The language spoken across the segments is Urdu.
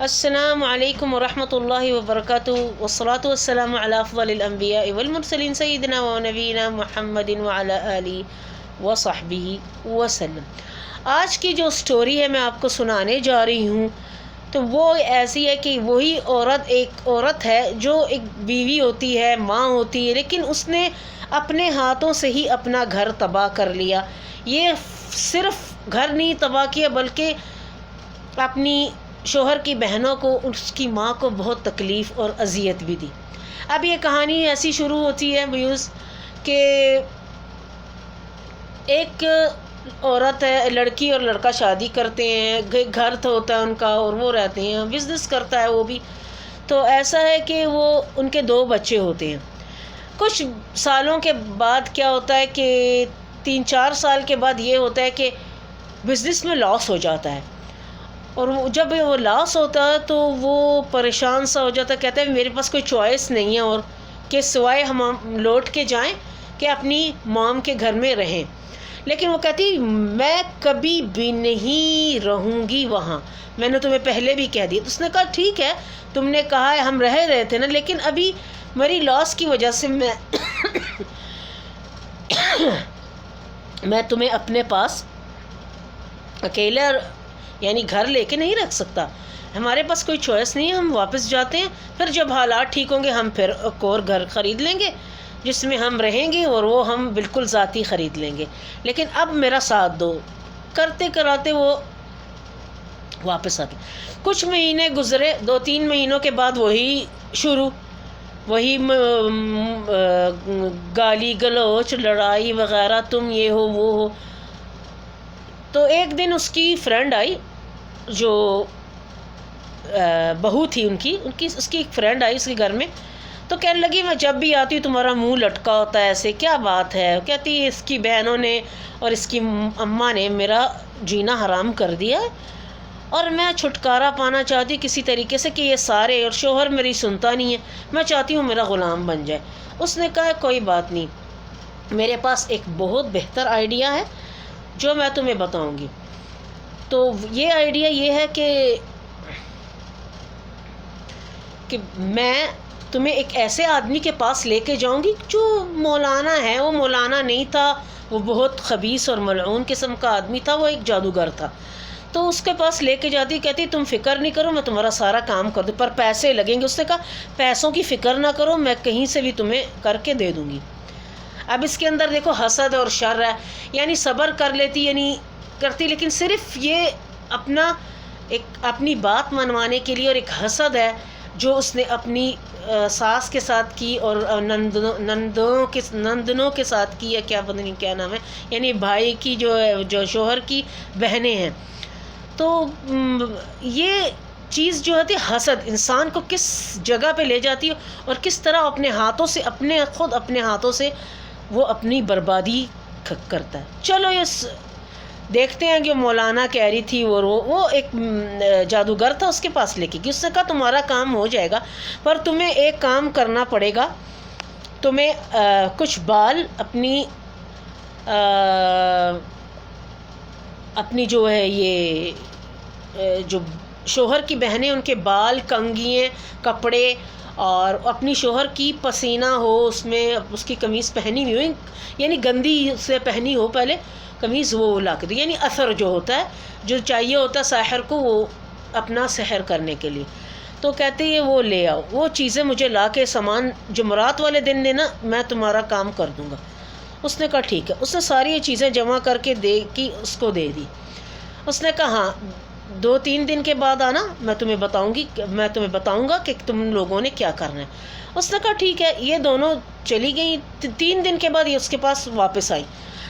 السلام علیکم ورحمۃ اللہ وبرکاتہ والصلاة والسلام علی افضل الانبیاء والمرسلین سیدنا و نبینا محمد وعلی آلہ وصحبہ وسلم۔ آج کی جو سٹوری ہے میں آپ کو سنانے جا رہی ہوں تو وہ ایسی ہے کہ وہی ایک عورت ہے جو ایک بیوی ہوتی ہے، ماں ہوتی ہے، لیکن اس نے اپنے ہاتھوں سے ہی اپنا گھر تباہ کر لیا۔ یہ صرف گھر نہیں تباہ کیا بلکہ اپنی شوہر کی بہنوں کو، اس کی ماں کو بہت تکلیف اور اذیت بھی دی۔ اب یہ کہانی ایسی شروع ہوتی ہے ویوز کہ ایک عورت ہے، لڑکی اور لڑکا شادی کرتے ہیں، گھر تو ہوتا ہے ان کا اور وہ رہتے ہیں، بزنس کرتا ہے وہ بھی۔ تو ایسا ہے کہ وہ ان کے 2 بچے ہوتے ہیں۔ کچھ سالوں کے بعد کیا ہوتا ہے کہ 3-4 سال کے بعد یہ ہوتا ہے کہ بزنس میں لاس ہو جاتا ہے، اور جب وہ لاس ہوتا ہے تو وہ پریشان سا ہو جاتا ہے، کہتا ہے میرے پاس کوئی چوائس نہیں ہے اور کہ سوائے ہم لوٹ کے جائیں کہ اپنی مام کے گھر میں رہیں۔ لیکن وہ کہتی میں کبھی بھی نہیں رہوں گی وہاں، میں نے تمہیں پہلے بھی کہہ دیا۔ تو اس نے کہا ٹھیک ہے، تم نے کہا ہے، ہم رہ رہے تھے نا، لیکن ابھی میری لاس کی وجہ سے میں تمہیں اپنے پاس اکیلا یعنی گھر لے کے نہیں رکھ سکتا، ہمارے پاس کوئی چوائس نہیں ہے، ہم واپس جاتے ہیں، پھر جب حالات ٹھیک ہوں گے ہم پھر ایک اور گھر خرید لیں گے جس میں ہم رہیں گے، اور وہ ہم بالکل ذاتی خرید لیں گے، لیکن اب میرا ساتھ دو۔ کرتے کراتے وہ واپس آ گئے۔ کچھ مہینے گزرے، 2-3 مہینوں کے بعد وہی گالی گلوچ، لڑائی وغیرہ، تم یہ ہو وہ ہو۔ تو ایک دن اس کی فرینڈ آئی، جو بہو تھی اس کی ایک فرینڈ آئی اس کے گھر میں، تو کہنے لگی میں جب بھی آتی ہوں تمہارا منہ لٹکا ہوتا ہے ایسے، کیا بات ہے؟ کہتی اس کی بہنوں نے اور اس کی اماں نے میرا جینا حرام کر دیا، اور میں چھٹکارا پانا چاہتی ہوں کسی طریقے سے کہ یہ سارے، اور شوہر میری سنتا نہیں ہے، میں چاہتی ہوں میرا غلام بن جائے۔ اس نے کہا کوئی بات نہیں، میرے پاس ایک بہت بہتر آئیڈیا ہے جو میں تمہیں بتاؤں گی۔ تو یہ آئیڈیا یہ ہے کہ میں تمہیں ایک ایسے آدمی کے پاس لے کے جاؤں گی جو مولانا ہے۔ وہ مولانا نہیں تھا، وہ بہت خبیث اور ملعون قسم کا آدمی تھا، وہ ایک جادوگر تھا۔ تو اس کے پاس لے کے جاتی، کہتی تم فکر نہیں کرو، میں تمہارا سارا کام کر دوں، پر پیسے لگیں گے۔ اس نے کہا پیسوں کی فکر نہ کرو، میں کہیں سے بھی تمہیں کر کے دے دوں گی۔ اب اس کے اندر دیکھو حسد اور شر ہے، یعنی صبر کر لیتی، یعنی کرتی، لیکن صرف یہ اپنی بات منوانے کے لیے، اور ایک حسد ہے جو اس نے اپنی ساس کے ساتھ کی اور نندنوں کے ساتھ کی، یا کیا پتہ نہیں کیا نام ہے، یعنی بھائی کی جو شوہر کی بہنیں ہیں۔ تو یہ چیز جو ہے حسد انسان کو کس جگہ پہ لے جاتی ہے، اور کس طرح اپنے ہاتھوں سے وہ اپنی بربادی کرتا ہے۔ چلو یہ دیکھتے ہیں کہ مولانا کہہ رہی تھی، وہ ایک جادوگر تھا، اس کے پاس لے کے گئی۔ اس نے کہا تمہارا کام ہو جائے گا، پر تمہیں ایک کام کرنا پڑے گا، تمہیں کچھ بال اپنی جو ہے یہ جو شوہر کی بہنیں، ان کے بال، کنگھیاں، کپڑے، اور اپنی شوہر کی پسینہ ہو اس میں، اس کی قمیض پہنی ہوئی ہو، یعنی گندی سے پہنی ہو پہلے قمیض، وہ لا کے دو، یعنی اثر جو ہوتا ہے، جو چاہیے ہوتا ہے ساحر کو وہ اپنا سحر کرنے کے لیے۔ تو کہتے ہیں وہ لے آؤ، وہ چیزیں مجھے لا کے، سامان جمعرات والے دن دینا، میں تمہارا کام کر دوں گا۔ اس نے کہا ٹھیک ہے۔ اس نے ساری یہ چیزیں جمع کر کے اس کو دے دی۔ اس نے کہا ہاں 2-3 دن کے بعد آنا، میں تمہیں بتاؤں گا کہ تم لوگوں نے کیا کرنا ہے۔ اس نے کہا ٹھیک ہے۔ یہ دونوں چلی گئیں۔ 3 دن کے بعد یہ اس کے پاس واپس آئی۔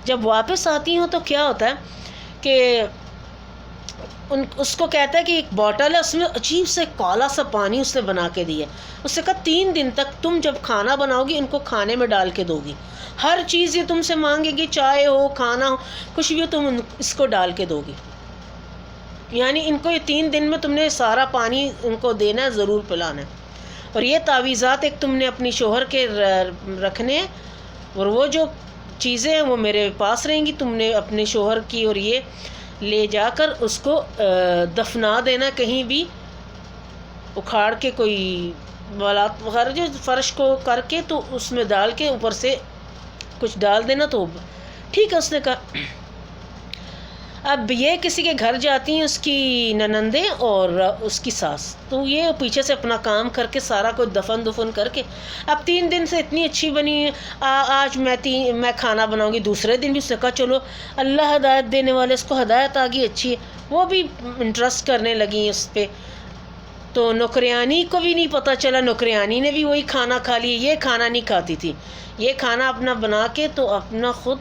جب واپس آتی ہوں تو کیا ہوتا ہے کہ اس کو کہتا ہے کہ ایک بوٹل ہے، اس میں عجیب سے کالا سا پانی اس نے بنا کے دیا ہے۔ اس نے کہا 3 دن تک تم جب کھانا بناؤ گی ان کو کھانے میں ڈال کے دو گی، ہر چیز یہ تم سے مانگے گی، چائے ہو، کھانا ہو، کچھ بھی ہو، تم اس کو ڈال کے دو گی، یعنی ان کو یہ 3 دن میں تم نے سارا پانی ان کو دینا ہے، ضرور پلانا ہے۔ اور یہ تعویذات ایک تم نے اپنی شوہر کے رکھنے ہیں، اور وہ جو چیزیں ہیں وہ میرے پاس رہیں گی، تم نے اپنے شوہر کی اور یہ لے جا کر اس کو دفنا دینا کہیں بھی اکھاڑ کے کوئی بالات وغیرہ جو فرش کو کر کے تو اس میں ڈال کے اوپر سے کچھ ڈال دینا تو ٹھیک ہے. اس نے کہا اب یہ کسی کے گھر جاتی ہیں اس کی ننندیں اور اس کی ساس، تو یہ پیچھے سے اپنا کام کر کے سارا کچھ دفن کر کے اب 3 دن سے اتنی اچھی بنی آج میں کھانا بناؤں گی. دوسرے دن بھی اس نے کہا چلو اللہ ہدایت دینے والے، اس کو ہدایت آ گئی اچھی ہے، وہ بھی انٹرسٹ کرنے لگی اس پہ. تو نوکریانی کو بھی نہیں پتہ چلا، نوکریانی نے بھی وہی کھانا کھا لیا. یہ کھانا نہیں کھاتی تھی، یہ کھانا اپنا بنا کے تو اپنا خود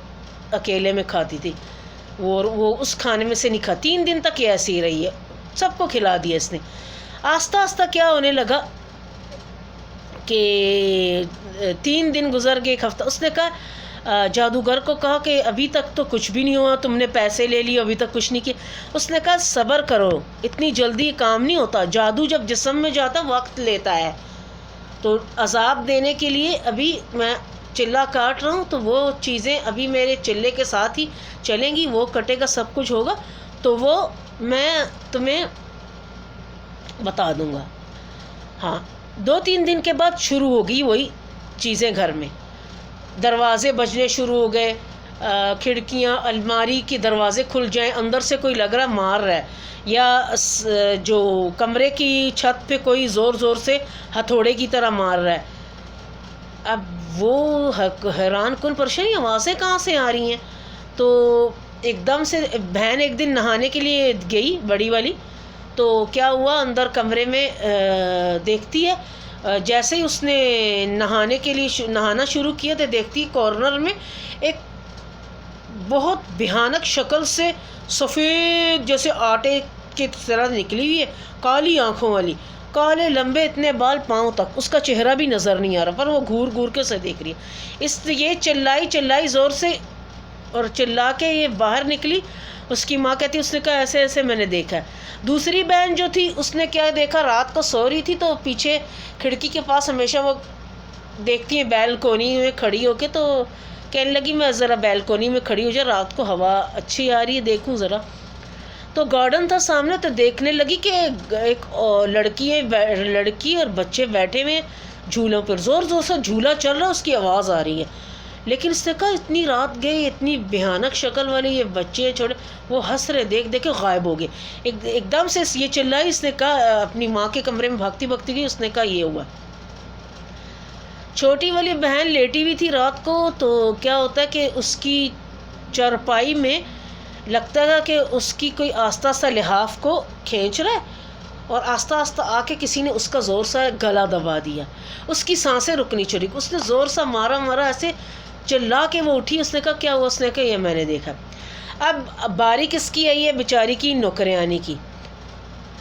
اکیلے میں کھاتی تھی، وہ اس کھانے میں سے نہیں کھا. 3 دن تک یہ ایسی ہی رہی ہے، سب کو کھلا دیا اس نے. آہستہ آہستہ کیا ہونے لگا کہ 3 دن گزر گئے، 1 ہفتہ. اس نے کہا جادوگر کو کہا کہ ابھی تک تو کچھ بھی نہیں ہوا، تم نے پیسے لے لیے ابھی تک کچھ نہیں کیا. اس نے کہا صبر کرو، اتنی جلدی کام نہیں ہوتا، جادو جب جسم میں جاتا وقت لیتا ہے. تو عذاب دینے کے لیے ابھی میں چلہ کاٹ رہا ہوں تو وہ چیزیں ابھی میرے چلے کے ساتھ ہی چلیں گی، وہ کٹے گا، سب کچھ ہوگا تو وہ میں تمہیں بتا دوں گا. ہاں 2-3 دن کے بعد شروع ہوگی وہی چیزیں گھر میں، دروازے بجنے شروع ہو گئے، کھڑکیاں الماری کے دروازے کھل جائیں، اندر سے کوئی لگ رہا مار رہا ہے، یا جو کمرے کی چھت پہ کوئی زور زور سے ہتھوڑے کی طرح مار رہا ہے. اب وہ حیران کن پریشانی آوازیں کہاں سے آ رہی ہیں. تو ایک دم سے بہن ایک دن نہانے کے لیے گئی بڑی والی، تو کیا ہوا اندر کمرے میں دیکھتی ہے جیسے ہی اس نے نہانا شروع کیا تو دیکھتی کارنر میں ایک بہت بھیانک شکل سے سفید جیسے آٹے کی طرح نکلی ہوئی ہے، کالی آنکھوں والی، کالے لمبے اتنے بال پاؤں تک، اس کا چہرہ بھی نظر نہیں آ رہا پر وہ گھور گھور کے اسے دیکھ رہی ہے. یہ چلائی زور سے اور چلا کے یہ باہر نکلی. اس کی ماں کہتی اس نے کہا ایسے ایسے میں نے دیکھا ہے. دوسری بہن جو تھی اس نے کیا دیکھا، رات کو سو رہی تھی تو پیچھے کھڑکی کے پاس ہمیشہ وہ دیکھتی ہیں بیلکونی میں کھڑی ہو کے، تو کہنے لگی میں ذرا بیلکونی میں کھڑی ہو جا، رات کو ہوا اچھی آ رہی ہے دیکھوں ذرا. تو گارڈن تھا سامنے، تو دیکھنے لگی کہ ایک لڑکی اور بچے بیٹھے ہوئے جھولوں پر، زور زور سے جھولا چل رہا، اس کی آواز آ رہی ہے. لیکن اس نے کہا اتنی رات گئی، اتنی بھیانک شکل والے یہ بچے چھوڑے، وہ ہنس رہے، دیکھ کے غائب ہو گئے. ایک دم سے یہ چلائی، اس نے کہا اپنی ماں کے کمرے میں بھاگتی گئی، اس نے کہا یہ ہوا. چھوٹی والی بہن لیٹی ہوئی تھی رات کو، تو کیا ہوتا ہے کہ اس کی چارپائی میں لگتا تھا کہ اس کی کوئی آہستہ آہستہ لحاف کو کھینچ رہا ہے، اور آہستہ آہستہ آ کے کسی نے اس کا زور سا گلا دبا دیا. اس کی سانسیں رکنی چھوڑی، اس نے زور سا مارا ایسے چلا کے وہ اٹھی. اس نے کہا کیا ہوا؟ اس نے کہا یہ میں نے دیکھا. اب باری کس کی آئی ہے؟ بیچاری کی، نوکریانی کی.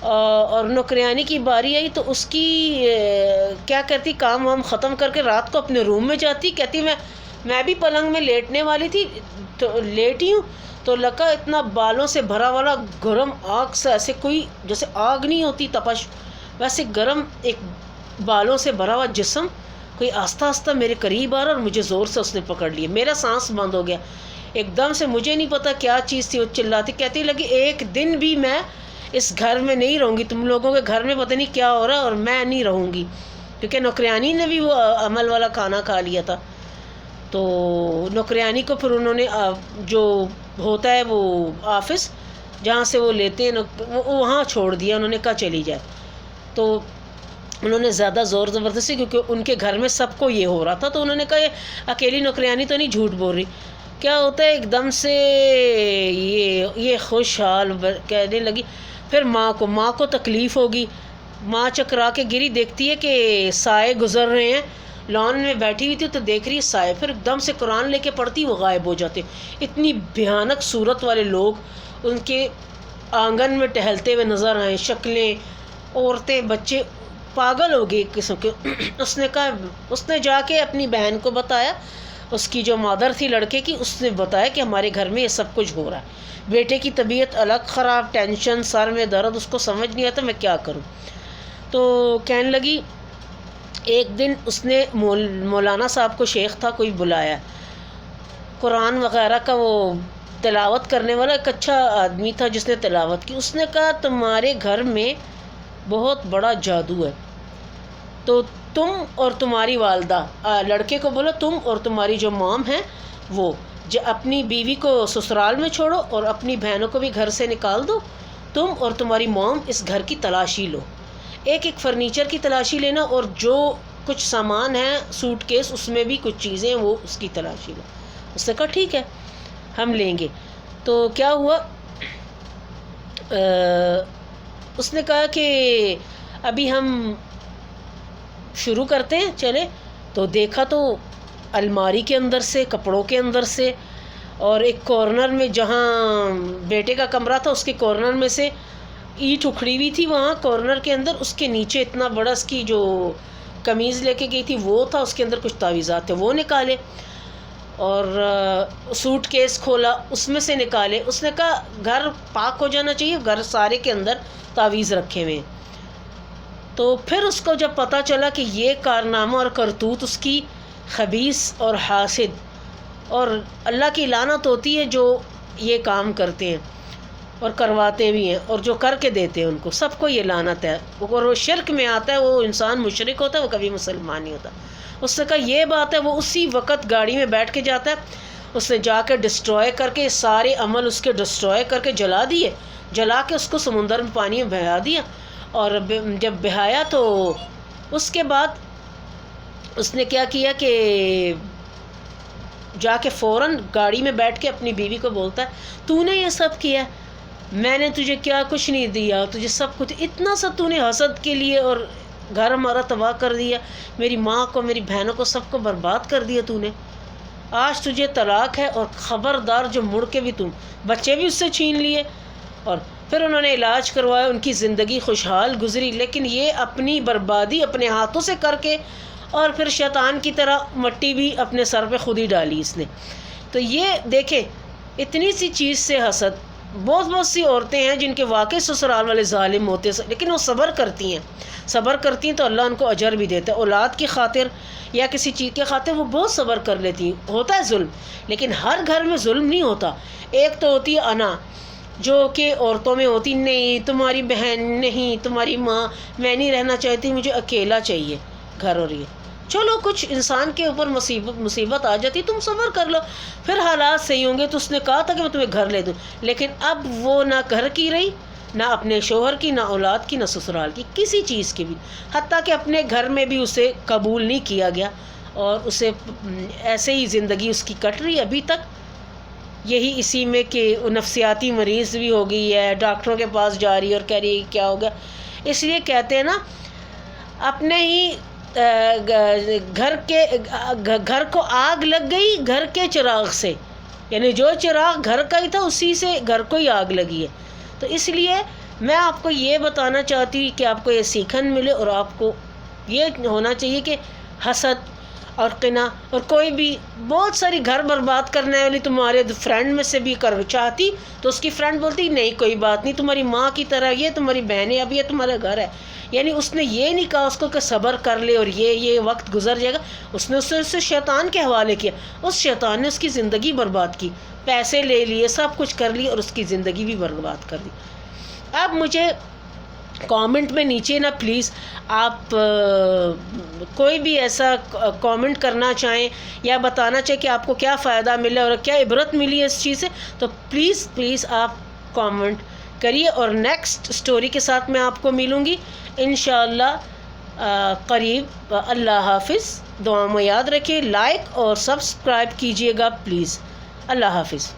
اور نوکریانی کی باری آئی تو اس کی کیا کرتی، کام وام ختم کر کے رات کو اپنے روم میں جاتی، کہتی میں بھی پلنگ میں لیٹنے والی تھی تو لیٹی ہوں تو لگا اتنا بالوں سے بھرا والا گرم آگ سے، ایسے کوئی جیسے آگ نہیں ہوتی تپش، ویسے گرم ایک بالوں سے بھرا ہوا جسم کوئی آہستہ آہستہ میرے قریب آ رہا، اور مجھے زور سے اس نے پکڑ لیا. میرا سانس بند ہو گیا ایک دم سے. مجھے نہیں پتا کیا چیز تھی، وہ چلاتی، کہتی لگی ایک دن بھی میں اس گھر میں نہیں رہوں گی، تم لوگوں کے گھر میں پتہ نہیں کیا ہو رہا، اور میں نہیں رہوں گی. کیونکہ نوکریانی نے بھی وہ عمل والا کھانا کھا لیا تھا. تو نوکریانی کو پھر انہوں نے جو ہوتا ہے وہ آفس جہاں سے وہ لیتے ہیں وہاں چھوڑ دیا. انہوں نے کہا چلی جائے. تو انہوں نے زیادہ زور زبردستی، کیونکہ ان کے گھر میں سب کو یہ ہو رہا تھا، تو انہوں نے کہا یہ اکیلی نوکریانی تو نہیں جھوٹ بول رہی. کیا ہوتا ہے ایک دم سے یہ خوشحال کہنے لگی. پھر ماں کو تکلیف ہوگی، ماں چکرا کے گری، دیکھتی ہے کہ سائے گزر رہے ہیں، لان میں بیٹھی ہوئی تھی تو دیکھ رہی سائے، پھر ایک دم سے قرآن لے کے پڑھتی، وہ غائب ہو جاتے. اتنی بھیانک صورت والے لوگ ان کے آنگن میں ٹہلتے ہوئے نظر آئے، شکلیں، عورتیں، بچے، پاگل ہو گئے ایک قسم کے. اس نے جا کے اپنی بہن کو بتایا، اس کی جو مادر تھی لڑکے کی، اس نے بتایا کہ ہمارے گھر میں یہ سب کچھ ہو رہا ہے. بیٹے کی طبیعت الگ خراب، ٹینشن، سر میں درد، اس کو سمجھ نہیں آتا میں کیا کروں. تو کہنے لگی ایک دن اس نے مولانا صاحب کو، شیخ تھا کوئی، بلایا، قرآن وغیرہ کا وہ تلاوت کرنے والا ایک اچھا آدمی تھا جس نے تلاوت کی. اس نے کہا تمہارے گھر میں بہت بڑا جادو ہے. تو تم اور تمہاری والدہ، لڑکے کو بولو تم اور تمہاری جو مام ہے وہ اپنی بیوی کو سسرال میں چھوڑو اور اپنی بہنوں کو بھی گھر سے نکال دو. تم اور تمہاری مام اس گھر کی تلاشی لو، ایک ایک فرنیچر کی تلاشی لینا، اور جو کچھ سامان ہے سوٹ کیس اس میں بھی کچھ چیزیں وہ اس کی تلاشی لو. اس نے کہا ٹھیک ہے ہم لیں گے. تو کیا ہوا، اس نے کہا کہ ابھی ہم شروع کرتے ہیں چلے. تو دیکھا تو الماری کے اندر سے، کپڑوں کے اندر سے، اور ایک کارنر میں جہاں بیٹے کا کمرہ تھا اس کے کارنر میں سے اینٹ اکھڑی ہوئی تھی، وہاں کارنر کے اندر اس کے نیچے اتنا بڑا اس کی جو قمیض لے کے گئی تھی وہ تھا، اس کے اندر کچھ تعویذات تھے وہ نکالے، اور سوٹ کیس کھولا اس میں سے نکالے. اس نے کہا گھر پاک ہو جانا چاہیے، گھر سارے کے اندر تعویذ رکھے ہوئے ہیں. تو پھر اس کو جب پتہ چلا کہ یہ کارنامہ اور کرتوت اس کی خبیث اور حاسد اور اللہ کی لعنت ہوتی ہے جو یہ کام کرتے ہیں اور کرواتے بھی ہیں اور جو کر کے دیتے ہیں ان کو سب کو یہ لعنت ہے. اور وہ شرک میں آتا ہے، وہ انسان مشرک ہوتا ہے، وہ کبھی مسلمان نہیں ہوتا. اس نے کہا یہ بات ہے. وہ اسی وقت گاڑی میں بیٹھ کے جاتا ہے، اس نے جا کے ڈسٹروائے کر کے سارے عمل اس کے ڈسٹروائے کر کے جلا دیے، جلا کے اس کو سمندر میں پانی میں بہا دیا. اور جب بہایا تو اس کے بعد اس نے کیا کیا کہ جا کے فوراً گاڑی میں بیٹھ کے اپنی بیوی کو بولتا ہے تو نے یہ سب کیا، میں نے تجھے کیا کچھ نہیں دیا، تجھے سب کچھ اتنا سا تو نے حسد کے لیے اور گھر ہمارا تباہ کر دیا، میری ماں کو میری بہنوں کو سب کو برباد کر دیا تو نے. آج تجھے طلاق ہے اور خبردار جو مڑ کے بھی تم بچے بھی اس سے چھین لیے. اور پھر انہوں نے علاج کروایا، ان کی زندگی خوشحال گزری. لیکن یہ اپنی بربادی اپنے ہاتھوں سے کر کے اور پھر شیطان کی طرح مٹی بھی اپنے سر پہ خود ہی ڈالی اس نے. تو یہ دیکھیں اتنی سی چیز سے حسد. بہت سی عورتیں ہیں جن کے واقعی سسرال والے ظالم ہوتے ہیں لیکن وہ صبر کرتی ہیں تو اللہ ان کو اجر بھی دیتا ہے. اولاد کی خاطر یا کسی چیز کے خاطر وہ بہت صبر کر لیتی ہیں. ہوتا ہے ظلم لیکن ہر گھر میں ظلم نہیں ہوتا. ایک تو ہوتی ہے انا جو کہ عورتوں میں ہوتی، نہیں تمہاری بہن، نہیں تمہاری ماں، میں نہیں رہنا چاہتی، مجھے اکیلا چاہیے گھر. اور یہ چلو کچھ انسان کے اوپر مصیبت آ جاتی تم صبر کر لو، پھر حالات صحیح ہوں گے. تو اس نے کہا تھا کہ میں تمہیں گھر لے دوں، لیکن اب وہ نہ گھر کی رہی، نہ اپنے شوہر کی، نہ اولاد کی، نہ سسرال کی، کسی چیز کی بھی. حتیٰ کہ اپنے گھر میں بھی اسے قبول نہیں کیا گیا اور اسے ایسے ہی زندگی اس کی کٹ رہی ابھی تک. یہی اسی میں کہ نفسیاتی مریض بھی ہو گئی ہے، ڈاکٹروں کے پاس جا رہی ہے اور کہہ رہی ہے کیا ہو گیا. اس لیے کہتے ہیں نا اپنے ہی گھر کو آگ لگ گئی گھر کے چراغ سے، یعنی جو چراغ گھر کا ہی تھا اسی سے گھر کو ہی آگ لگی ہے. تو اس لیے میں آپ کو یہ بتانا چاہتی ہوں کہ آپ کو یہ سیکھن ملے اور آپ کو یہ ہونا چاہیے کہ حسد اور قنا اور کوئی بھی بہت ساری گھر برباد کرنے والی تمہارے فرینڈ میں سے بھی کر چاہتی تو اس کی فرینڈ بولتی نہیں کوئی بات نہیں، تمہاری ماں کی طرح یہ تمہاری بہنیں، اب یہ تمہارا گھر ہے. یعنی اس نے یہ نہیں کہا اس کو کہ صبر کر لے اور یہ وقت گزر جائے گا. اس نے اسے شیطان کے حوالے کیا. اس شیطان نے اس کی زندگی برباد کی، پیسے لے لیے، سب کچھ کر لی اور اس کی زندگی بھی برباد کر دی. اب مجھے کامنٹ میں نیچے نا پلیز آپ کوئی بھی ایسا کامنٹ کرنا چاہیں یا بتانا چاہیں کہ آپ کو کیا فائدہ ملا اور کیا عبرت ملی ہے اس چیز سے، تو پلیز آپ کامنٹ کریے. اور نیکسٹ سٹوری کے ساتھ میں آپ کو ملوں گی انشاءاللہ قریب. اللہ حافظ. دعا میں یاد رکھیں، لائک اور سبسکرائب کیجیے گا پلیز. اللہ حافظ.